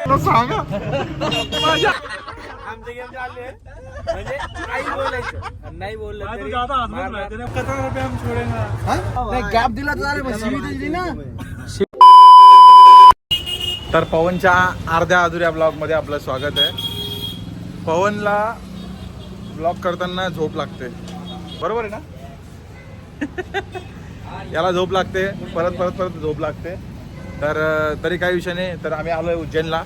सांगा आमचे गेम चालले म्हणजे काही बोलायचं नाही बोललं तरी गॅप दिला तर शिवी दिली ना. तर पवनच्या अर्ध्या अधुऱ्या ब्लॉग मध्ये आपलं स्वागत आहे. पवनला ब्लॉग करताना झोप लागते, बरोबर आहे ना? याला झोप लागते, परत परत परत झोप लागते. तर तरी काही विषय नाही. तर आम्ही आलोय उज्जैनला.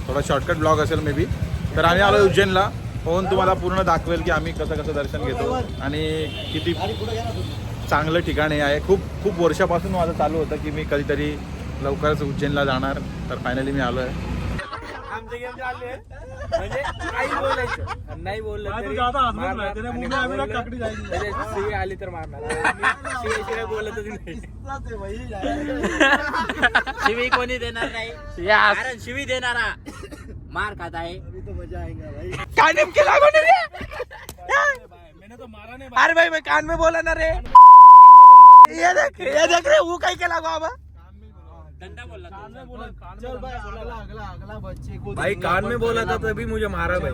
थोडा शॉर्टकट ब्लॉग असेल मे बी. तर आम्ही आलोय उज्जैनला. पवन तुम्हाला पूर्ण दाखवेल की आम्ही कसं कसं दर्शन घेतो आणि किती चांगलं ठिकाण आहे. खूप खूप वर्षापासून माझं चालू होतं की मी कधीतरी लवकरच उज्जैनला जाणार. तर फायनली मी आलोय. आमचे गेम चालले म्हणजे काही बोलायचं नाही बोललं तरी शिवी आली तर मारणार. शिवी बोलतच नाही. शिवी कोणी देणार नाही, कारण शिवी देणारा मार खाता है. काय नेमके लागून रे? अरे भाई मैं कान में बोला ना रे. ये देख रे वो काय केला बाबा. डंडा बोला अगला बच्चे को भाई, कान में बोला था तभी मुझे मारा भाई.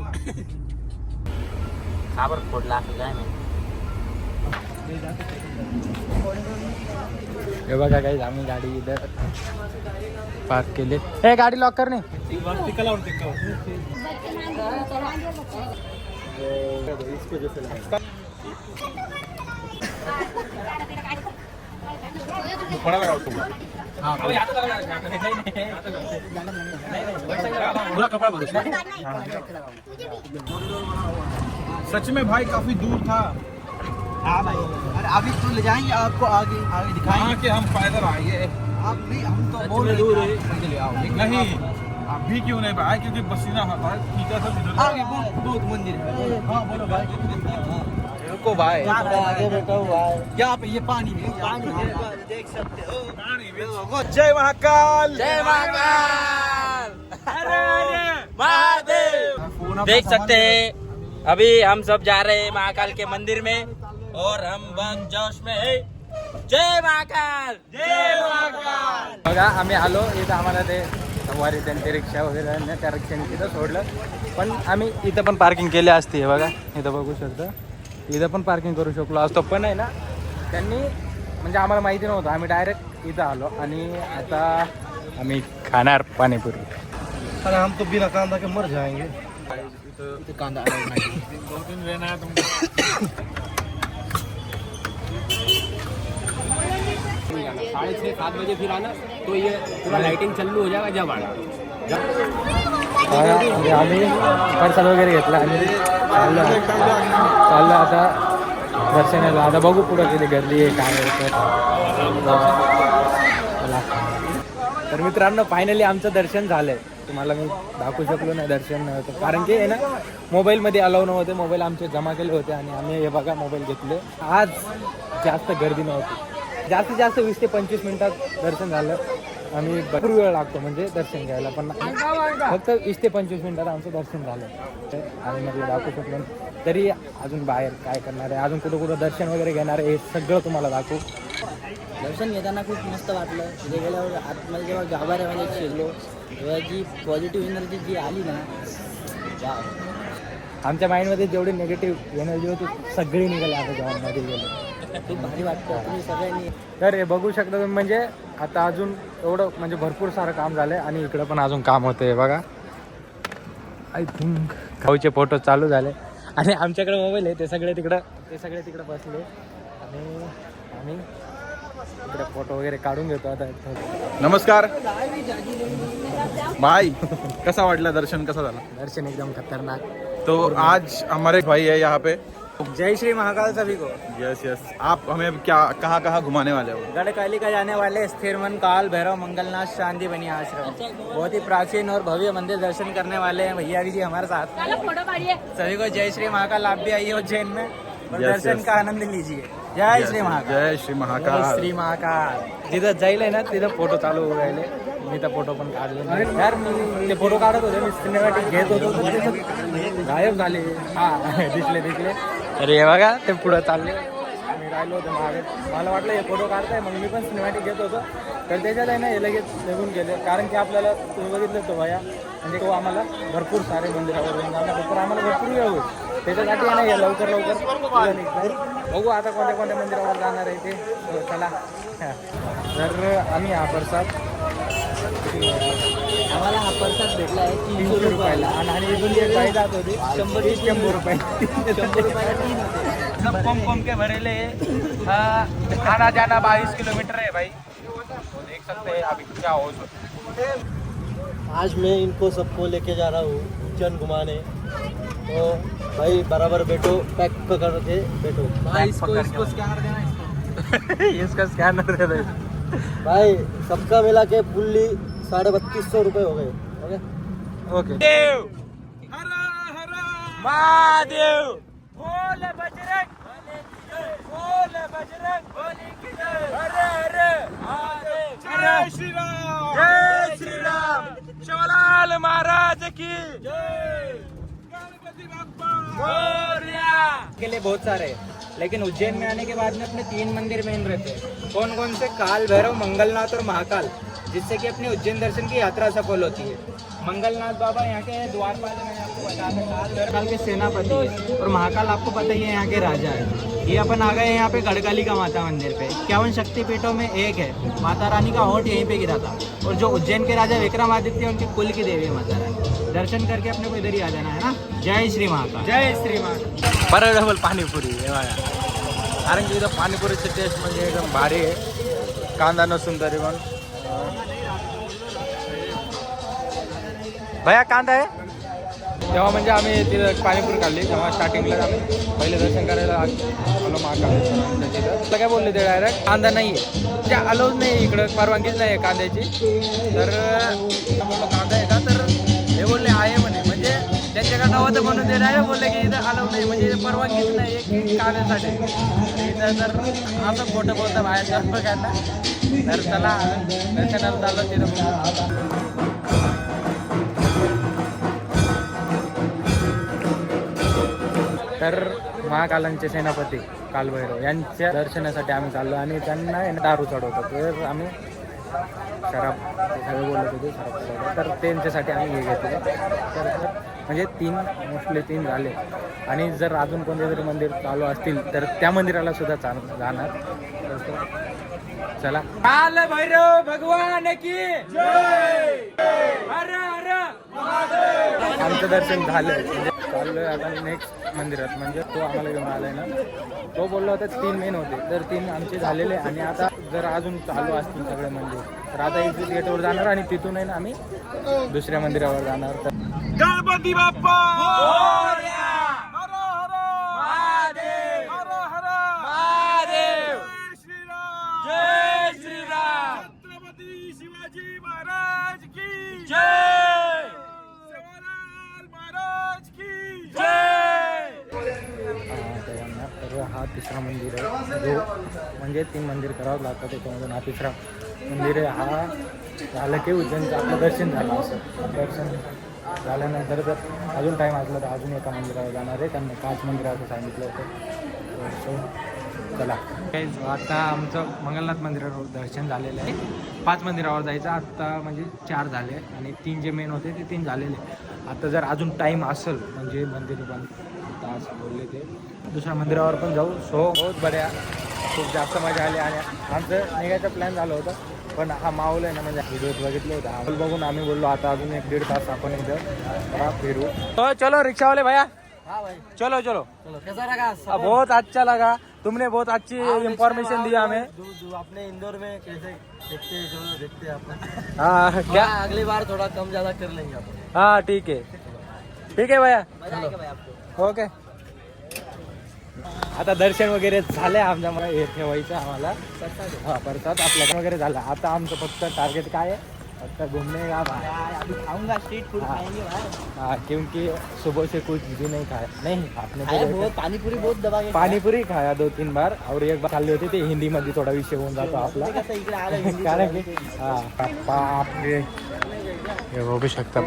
खाबर फोडला काय हे बघा काही आम्ही गाडी इधर पार्क केली. हे गाडी लॉक कर. सच में भाई काफी दूर था. अरे अभी तो ले जाएंगे आपको, आगे आगे दिखाएंगे कि हम पैदल आएंगे. आप नहीं, हम तो बोल दूर है नहीं अभी क्यों नहीं भाई, क्योंकि पसीना आता है. ठीक है सर, आगे बहुत मंदिर है. हाँ बोलो भाई. रुको भाई, आगे बैठा हुआ है. यहाँ पे ये पानी है, देख सकते हो. जय महाकाल. जय महाकाल. महादेव. देख सकते हैं अभी हम सब जा रहे हैं महाकाल के मंदिर में और हम बम जोश में है. जय महाकाल. जय महाकाल. बघा आम्ही आलो इथं. आम्हाला ते सवारी त्यांची रिक्षा वगैरे आहे ना, त्या रिक्षाने तिथं सोडलं. पण आम्ही इथं पण पार्किंग केली असती. बघा इथं बघू शकता, इथं पण पार्किंग करू शकलो असतो. पण आहे ना, त्यांनी म्हणजे आम्हाला माहिती नव्हतं. आम्ही डायरेक्ट इथं आलो आणि आता आम्ही खाणार पाणीपुरी. अरे हम तो बिना कांदा के मर जाएंगे. कांदा 6:30-7 बजे फिर आना तो ये पूरा लाइटिंग चालू हो जाएगा जब आना. आम्ही प्रसाद वगैरे घेतला आणि चाललं आता दर्शनाला. आता बघू पुढं किती गर्दी आहे काय आहे. तर मित्रांनो फायनली आमचं दर्शन झालंय. तुम्हाला मी दाखवू शकलो नाही दर्शन नव्हतं, कारण की आहे ना मोबाईलमध्ये अलाव नव्हते. मोबाईल आमचे जमा केले होते आणि आम्ही हे बघा मोबाईल घेतले. आज जास्त गर्दी नव्हती. जास्तीत जास्त 20 ते 25 मिनिटात दर्शन झालं. आम्ही भरपूर वेळ लागतो म्हणजे दर्शन घ्यायला, पण फक्त 20 ते 25 मिनिटात आमचं दर्शन झालं. तर आम्ही म्हटलं दाखवू शकलो. तरी अजून बाहेर काय करणार आहे, अजून कुठं कुठं दर्शन वगैरे घेणार आहे, हे सगळं तुम्हाला दाखवू. दर्शन घेताना खूप मस्त वाटलं. तिथे गेल्यावर आतमध्ये जेव्हा गाभाऱ्यामध्ये शिरलो तेव्हा जी पॉझिटिव्ह एनर्जी जी आली ना, आमच्या माइंडमध्ये जेवढी निगेटिव्ह एनर्जी होती सगळी निघाली आता जेवणामध्ये गेलो. खूप भारी वाटतं. तुम्ही सगळ्यांनी तर हे बघू शकता तुम्ही. म्हणजे आता अजून एवढं म्हणजे भरपूर सारं काम झालं आहे आणि इकडं पण अजून काम होतं आहे बघा. आय थिंक खाऊचे फोटो चालू झाले आणि आमच्याकडे मोबाईल आहे ते सगळे तिकडं बसले आणि आम्ही इकडे फोटो वगैरे काढून घेतो आता. नमस्कार भाई, कसा वाटला दर्शन, कसा झाला? दर्शन एकदम खतरनाक. तो आज हमारे भाई है यहाँ पे. जय श्री महाकाल सभी को. Yes yes. आप हमें क्या कहाँ कहाँ घुमाने वाले हो? गढ़काली का जाने वाले स्थिर मन काल भैरव मंगलनाथ शांति बनी आश्रम, बहुत ही प्राचीन और भव्य मंदिर दर्शन करने वाले हैं भैया जी हमारे साथ. सभी को जय श्री महाकाल. आप भी आइए उज्जैन में और दर्शन का आनंद लीजिए. जय श्री महाकाल. जय श्री महाकाल. श्री महाकाल. जिथं जाईल ना तिथं फोटो चालू होऊ राहिले. मी तर फोटो पण काढले यार. मी ते फोटो काढत होते, मी सिनेमॅटिक घेत होतो, गायब झाले. हा दिसले. अरे हे बघा ते पुढं चालले. राहिलो होतो मागे. मला वाटलं हे फोटो काढताय, मग मी पण सिनेमॅटिक घेत होतो. तर त्याच्यात आहे ना हे लगेच निघून गेले. कारण की आपल्याला तुम्ही बघितलं तो भया म्हणजे तो आम्हाला भरपूर सारे मंदिरावर जाऊन जाणार, तर आम्हाला भरपूर वेळ होईल. त्याच्यासाठी आहे ना हे लवकर पुढे निघणार. बघू आता कोणत्या कोणत्या मंदिरावर जाणार आहे ते. चला तर आम्ही हा प्रसाद आम्हाला हा प्रसाद भेटला आहे 300 रुपयाला आणि इथून एक बाई जात होती 100 रुपये. 100 रुपयाला 3 होते. सब कोम के भरेले आना जाना 22 किलोमीटर है भाई. देख सकते हैं अभी क्या हो. आज मैं इनको सबको लेके जा रहा हूँ उज्जैन घुमाने. तो भाई बराबर बैठो, पैक पकड़ के बैठो. इसको स्कैनर देना. इसका स्कैनर दे दे भाई सबका मिला के फुल्ली 3250 रुपये हो गए. Okay okay. महादेव बोल बजरंग, बोल बजरंग, हर हर महादेव, जय श्री राम, जय श्री राम, शिवलाल महाराज की जय, गणपति बप्पा मोरया. के लिए बहुत सारे हैं, लेकिन उज्जैन में आने के बाद में अपने 3 मंदिर मेन रहते हैं. कौन कौन से? काल भैरव, मंगलनाथ और महाकाल, जिससे कि अपने उज्जैन दर्शन की यात्रा सफल होती है. मंगलनाथ बाबा यहाँ के द्वारपाल, मैंने आपको बताया था, काल के सेनापति है. और महाकाल आपको पता ही है यहाँ के राजा है. ये अपन आ गए हैं यहाँ पे गढ़कालिका माता मंदिर पे. 51 शक्तिपीठों में एक है. माता रानी का होंठ यहीं पे गिरा था. और जो उज्जैन के राजा विक्रमादित्य उनके कुल की देवी है माता रानी. दर्शन करके अपने को इधर ही आ जाना है ना. जय श्री महाकाल, जय श्री महाकाल. परत डबल पाणीपुरी हे बघा. कारण की इथं पाणीपुरीची टेस्ट म्हणजे एकदम भारी आहे. कांदा नसून तरी पण. भैया कांदा आहे. तेव्हा म्हणजे आम्ही तिथं पाणीपुरी खाल्ली, तेव्हा स्टार्टिंगला आम्ही पहिले दर्शन करायला आलो महाकालेश्वरांच्या तिथं. तर काय बोलले ते डायरेक्ट कांदा नाही आहे, म्हणजे अलाउच नाही आहे इकडं, परवानगीच नाही आहे कांद्याची. तर बोललो कांदा आहे का, तर हे बोलले आहे म्हणे. म्हणजे त्यांच्याकडे नव्हतं म्हणून ते डायरेक्ट बोलले की इथं अलाउ नाही, म्हणजे परवानगीच नाही आहे की कांद्यासाठी. इथं तर असं खोटं बोलतं बाहेर बघायला. तर चला दर्शनाला चाललो तिथं. तर महाकालांचे सेनापती कालभैरव यांच्या दर्शनासाठी आम्ही चाललो आणि त्यांना दारू चढवतात. तर आम्ही शराब ते सगळे बोलत होते शराब चढवतात, तर त्यांच्यासाठी आम्ही हे घेतले. तर म्हणजे 3 झाले. आणि जर अजून कोणते तरी मंदिर चालू असतील तर त्या मंदिराला सुद्धा जाणार. चला. काल भैरव भगवान की जय, हर हर महादेव. आमचं दर्शन झालं, म्हणजे चाललोय आता नेक्स्ट मंदिरात. म्हणजे तो आम्हाला घेऊन आलाय ना, तो बोलला होता 3 मेन होते, तर 3 आमचे झालेले. आणि आता जर अजून चालू असतील सगळे मंदिर तर आता एक्झिट गेटवर जाणार आणि तिथून आहे ना आम्ही दुसऱ्या मंदिरावर जाणार. तर गणपती बाप्पा मोरया, हर हर महादेव, हर हर महादेव, जय श्रीराम, जय श्रीराम, छत्रपती शिवाजी महाराज की जय, शिवलाल महाराज की जय. तर हा तिसरा मंदिर आहे, जो म्हणजे 3 मंदिर करावं लागतं. त्याच्यामधून हा तिसरा मंदिर आहे. हा झालं की उज्जैनचं आपलं दर्शन झालं. असं दर्शन झाल्यानंतर जर अजून टाईम असला तर अजून एका मंदिरावर जाणार आहे. त्यांनी 5 मंदिराचं सांगितलं होतं. सो चला. आता आमचं मंगलनाथ मंदिरावर दर्शन झालेलं आहे. 5 मंदिरावर जायचं आत्ता म्हणजे 4 झाले आणि 3 जे मेन होते ते 3 झालेले. आता जर अजून टाईम असेल म्हणजे मंदिर बंद तास बोलले ते दुसऱ्या मंदिरावर पण जाऊ. सो बहुत बढ्या, खूप जास्त मजा आली. आणि आमचं निघायचं प्लॅन झालं होतं, पण हा माहोल आहे ना, म्हणजे व्हिडिओत बघितलं होतं. हा बघून आम्ही बोललो आता अजून 1-1.5 तास आपण इथं फिरू. तो चलो रिक्शा वाले भैया. हाँ भाई चलो चलो. चलो. कैसा लगा? बहुत अच्छा लगा, तुमने बहुत अच्छी इंफॉर्मेशन दिया हमें. जो अपने इंदौर में कैसे देखते हैं अपन. हाँ क्या. अगली बार थोड़ा कम ज्यादा कर लेंगे अपन. हाँ ठीक है भैया. मजा आएगा भाई आपको. ओके. आता दर्शन वगैरे झाले आमच्या, मला हे ठेवायचं आम्हाला. हा प्रसाद आपल्याकडे वगैरे झाला. आता आमचं फक्त टार्गेट काय आहे, फक्त घूमने का. अभी खाऊंगा स्ट्रीट फूड खाएंगे भाई. हाँ क्योंकि सुबह से कुछ भी नहीं खाया. नहीं आपने खाया तो बहुत, पानीपुरी बहुत दबा के पाणीपुरी खाया 2-3 बार. और एक बार खाल्ली होती ते हिंदीमध्ये थोडा विषय होऊन जातो आपला. कसं इकडे आलं हिंदी कारण की बापरे हे बघू शकता.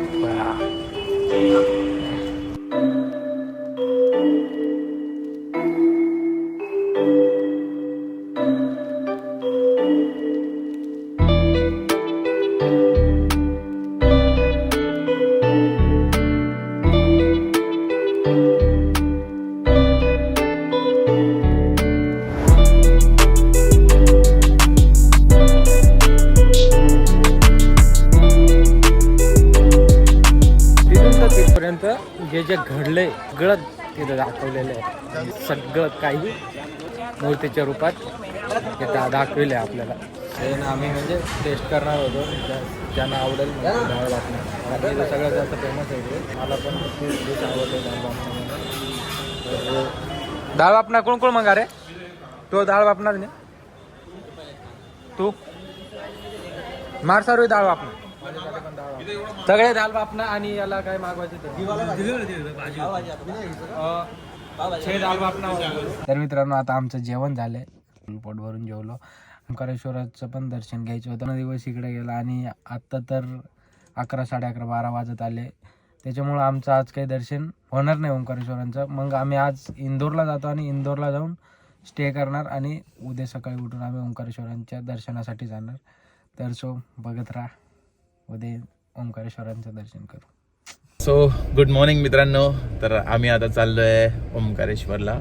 जे जे घडलंय सगळं तिथं दाखवलेलं आहे. सगळं काही मूर्तीच्या रूपात तिथं दाखवले आपल्याला. ते ना आम्ही म्हणजे टेस्ट करणार होतो, ज्यांना आवडेल डाळ बाफणं. आणि इथं सगळ्यात जास्त फेमस आहे ते. मला पण खूप डिश आवडते डाळ बाफणं. तर डाळ बाफणं कोण कोण मगा रे? तो डाळ बाफणार नाही तू मार सर्व डाळ बाफणं. सगळे डाळ बाफणं आणि याला काय मागवायचं ते डाळ बाफणं. तर मित्रांनो आता आमचं जेवण झालंय, पोट भरून जेवलो. ओंकारेश्वराचं पण दर्शन घ्यायचं होतं. दिवस इकडे गेला आणि आत्ता तर 11, 11:30, 12 वाजत आले. त्याच्यामुळं आमचं आज काही दर्शन होणार नाही ओंकारेश्वरांचं. मग आम्ही आज इंदोरला जातो आणि इंदोरला जाऊन स्टे करणार आणि उद्या सकाळी उठून आम्ही ओंकारेश्वरांच्या दर्शनासाठी जाणार. तर सो बघत राहा, उद्या ओंकारेश्वरांचं दर्शन करू. सो गुड मॉर्निंग मित्रांनो. तर आम्ही आता चाललो आहे ओंकारेश्वरला.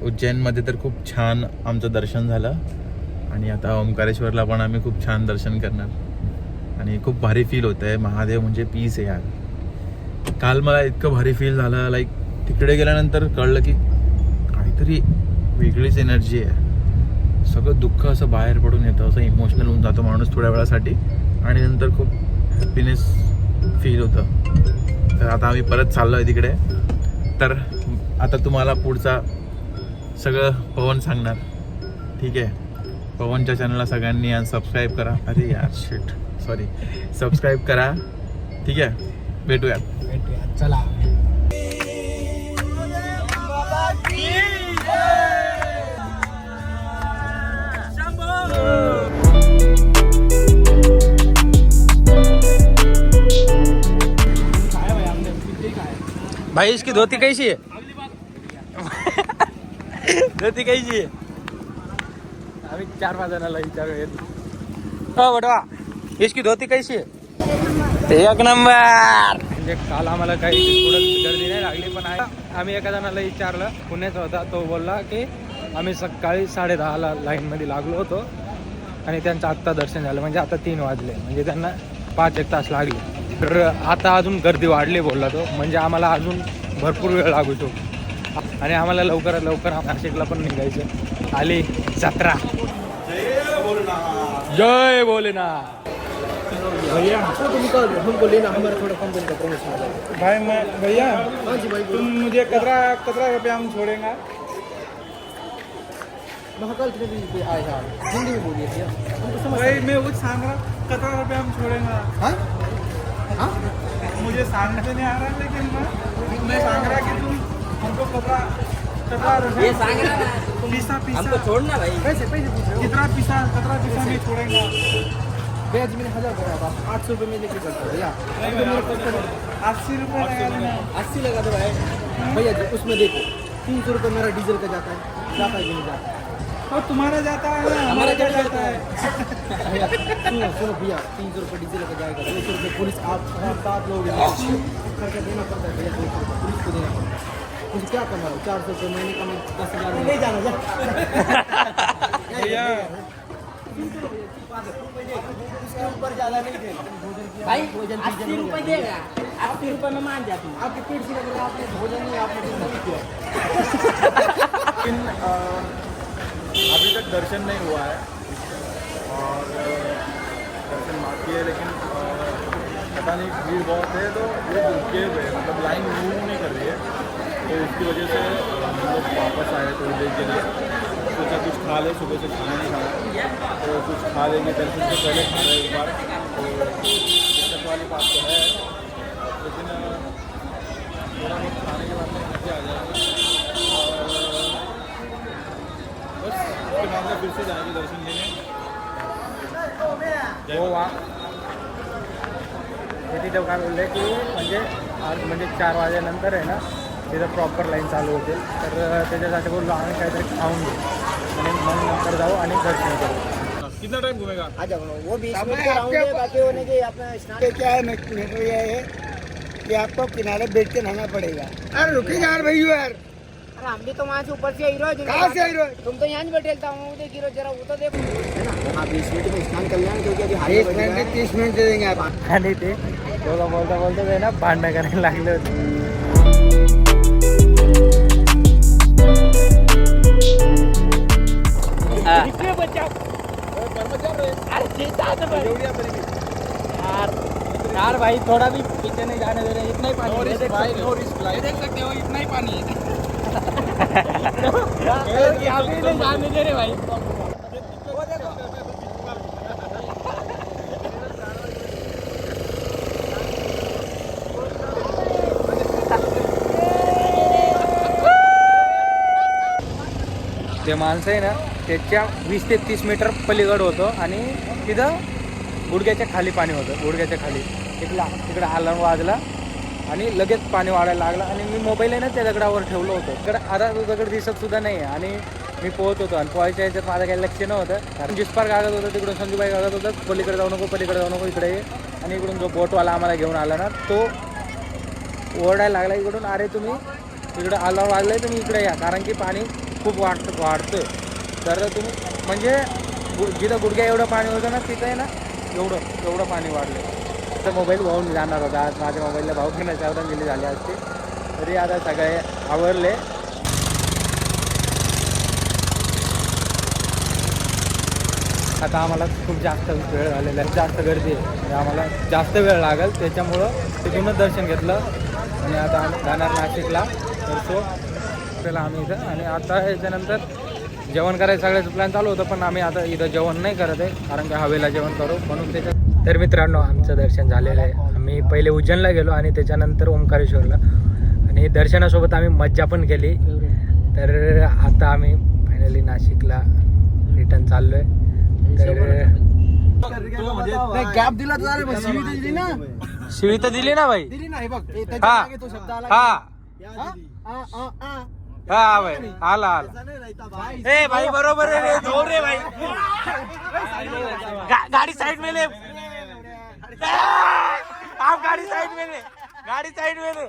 उज्जैनमध्ये तर खूप छान आमचं दर्शन झालं आणि आता ओंकारेश्वरला पण आम्ही खूप छान दर्शन करणार आणि खूप भारी फील होतं आहे. महादेव म्हणजे पीस आहे यार. काल मला इतकं भारी फील झालं, लाईक तिकडे गेल्यानंतर कळलं की काहीतरी वेगळीच एनर्जी आहे. सगळं दुःख असं बाहेर पडून येतं, असं इमोशनल होऊन जातो माणूस थोड्या वेळासाठी आणि नंतर खूप हॅपीनेस फील होतं. तर आता आम्ही परत चाललो आहे तिकडे. तर आता तुम्हाला पुढचा सगळं पवन सांगणार, ठीक आहे. पवनच्या चॅनलला सगळ्यांनी सबस्क्राईब करा. अरे यार शिट सॉरी, सबस्क्राईब करा, ठीक आहे. भेटूया चला. भाई इसकी धोती कैसी है? धोती कैसी है? आम्ही 4-5 जणांना विचारूया. हो बटवा, इसकी धोती कैसी आहे? एक नंबर. म्हणजे काल आम्हाला काही थोडं गर्दी नाही लागली, पण आहे आम्ही एका जणाला विचारलं, पुण्याचा होता. तो बोलला की आम्ही सकाळी 10:30ला लाईनमध्ये लागलो होतो आणि त्यांचं आत्ता दर्शन झालं. म्हणजे आता 3 वाजले, म्हणजे त्यांना 5-1 तास लागले. तर आता अजून गर्दी वाढली बोलला तो, म्हणजे आम्हाला अजून भरपूर वेळ लागू शकतो आणि आम्हाला लवकरात लवकर नाशिकला पण निघायचं. आली जत्रा. जय भोलेनाथ. भैया हमको लेना, हमारा थोड़ा कम दिन का प्रमोशन. भाई मैं भैया हाँ जी भाई. तुम मुझे कतरा रुपया हम छोड़ेंगे? महाकाल के भी आए हैं, हिंदी में बोलिए भैया, हमको समझ. भाई मैं वो सांग रहा कतरा रुपया हम छोड़ेंगे. हाँ हाँ मुझे सांगने से नहीं आ रहा, लेकिन मैं सांग रहा कि तुम हमको कतरा रुपया ये सांग रहा ना, पीसा हमको छोड़ना भाई. पैसे पूछ रहे हो? कतरा पीसा नहीं छोड़ेंगे. भैया जी मैंने 1000 कराया था, 800 रुपये में लेके चलता भैया. 80 रुपये लगा देना. 80 लगा दो भाई. भैया जी उसमें देखो 300 रुपये मेरा डीजल का जाता है कि नहीं जाता है? और तुम्हारा जाता है ना, हमारा क्या जाता है? भैया सुनो भैया, 300 रुपये डीजल का जाएगा, 200 रुपये पुलिस. आप 7 लोग खर्चा देना पड़ता है भैया, 200 रुपये पुलिस को देना पड़ता है. मुझे क्या करना है? 400 रुपये महीने का, मैं 10,000 में ले जाना जा. भैया उसके ऊपर ज़्यादा नहीं देना भाई 80 रुपये देगा, 80 रुपये में मान जाती. आपके पेट से लग रहा है, आपने भोजन नहीं, आपने डिनर नहीं किया. लेकिन अभी तक दर्शन नहीं हुआ है और दर्शन बाकी है, लेकिन पता नहीं भीड़ बहुत है तो ये रुके हुए हैं, मतलब लाइन मूव नहीं कर रही है, तो इसकी वजह से हम लोग वापस आए थोड़ी देर के लिए. सोचा कुछ खा ले, सुबह से खाना नहीं खाया तो कुछ खा लेंगे, दर्शन से पहले खा रहे एक बार. तो दिक्कत वाली बात तो है, लेकिन थोड़ा बहुत खाने के बाद में मजे आ जाएंगे और बस उसके बाद में फिर से जाएंगे दर्शन लेने. तिथं काय बोलले की म्हणजे 4 वाजेनंतर आहे ना तिथं प्रॉपर लाईन चालू होते. तर त्याच्यासाठी बोललो आम्ही काहीतरी खाऊन घेऊ आणि मग नंतर जाऊ आणि दर्शन करू. कितना टाइम घूमेगा? आ जाओ, वो 20 मिनट के राउंड है, बाकी होने के अपना स्नान. क्या है मैटर ये है कि आपको किनारे बैठ के नहाना पड़ेगा. अरे रुके यार भाई यार. अरे हम भी तो वहाँ से ऊपर से आई रहो. कहाँ से आई रहो? तुम तो यहाँ बैठे था, मुझे गिरो जरा, वो तो देखो है ना. हाँ 20 मिनट में स्नान कर लेना, क्योंकि अभी हाल 20 मिनट 30 मिनट दे देंगे आप. आणि ते बोलता आहे ना भांडणं करायला लागले होते. हाँ। इसलिए बचाओ अरे जीता तो भाई। यार भाई थोड़ा भी पीछे नहीं जाने दे रहे, इतना ही पानी है, देख सकते हो। ये देख सकते हो इतना ही पानी है। अभी नहीं जाने दे रहे भाई। ते माणसं आहे ना त्याच्या 20 ते 30 मीटर पलीकड होतं आणि तिथं गुडघ्याच्या खाली पाणी होतं, गुडघ्याच्या खाली. तिकडे अलार्म वाजला आणि लगेच पाणी वाढायला लागलं आणि मी मोबाईल आहे ना त्या दगडावर ठेवलं होतं. तिकडे आता तो दगड दिसत सुद्धा नाही आणि मी पोहत होतो आणि पोहायच्या ह्याच्यात माझं काही लक्ष नव्हतं. कारण जिस्पार कागद होतं, तिकडून संजूबाई कागद होतं, पलीकडे जाऊ नको, पलीकडे जाऊ नको, इकडे ये. आणि इकडून जो बोटवाला आम्हाला घेऊन आला ना तो ओरडायला लागला इकडून, अरे तुम्ही इकडं अलार्म वाजलं आहे तुम्ही इकडे या, कारण की पाणी खूप वाढतं. तर तुम्ही म्हणजे जिथं गुडघ्या एवढं पाणी होतं ना तिथं आहे ना एवढं पाणी वाढलं. तर मोबाईल वाहून जाणार होता. आज माझ्या मोबाईलला भाव करण्याची श्रद्धांजली झाली असते, तरी आता सगळे आवरले. आता आम्हाला खूप जास्त वेळ झालेला आहे, जास्त गर्दी आहे आणि आम्हाला जास्त वेळ लागेल, त्याच्यामुळं तिथूनच दर्शन घेतलं आणि आता आम्ही जाणार नाशिकला. तर तो त्याला आम्ही इथं आणि आता याच्यानंतर जेवण करायचं सगळ्याचं प्लॅन चालू होतं, पण आम्ही आता इथं जेवण नाही करत आहे कारण की हवेला जेवण करू म्हणून त्याच्यात. तर मित्रांनो आमचं दर्शन झालेलं आहे. आम्ही पहिले उज्जैनला गेलो आणि त्याच्यानंतर ओंकारेश्वरला आणि दर्शनासोबत आम्ही मज्जा पण केली. तर आता आम्ही फायनली नाशिकला रिटर्न चाललो आहे. गॅप दिला तर शिवी तर दिली ना, शिवी तर दिली ना भाई. दिली नाही बघ त्याच्या हा मागे तो शब्द आला. हा भाई आला ए भाई बरोबर है रे, जोर रे भाई. गाड़ी साइड में ले, आप गाड़ी साइड में ले, गाड़ी साइड में ले.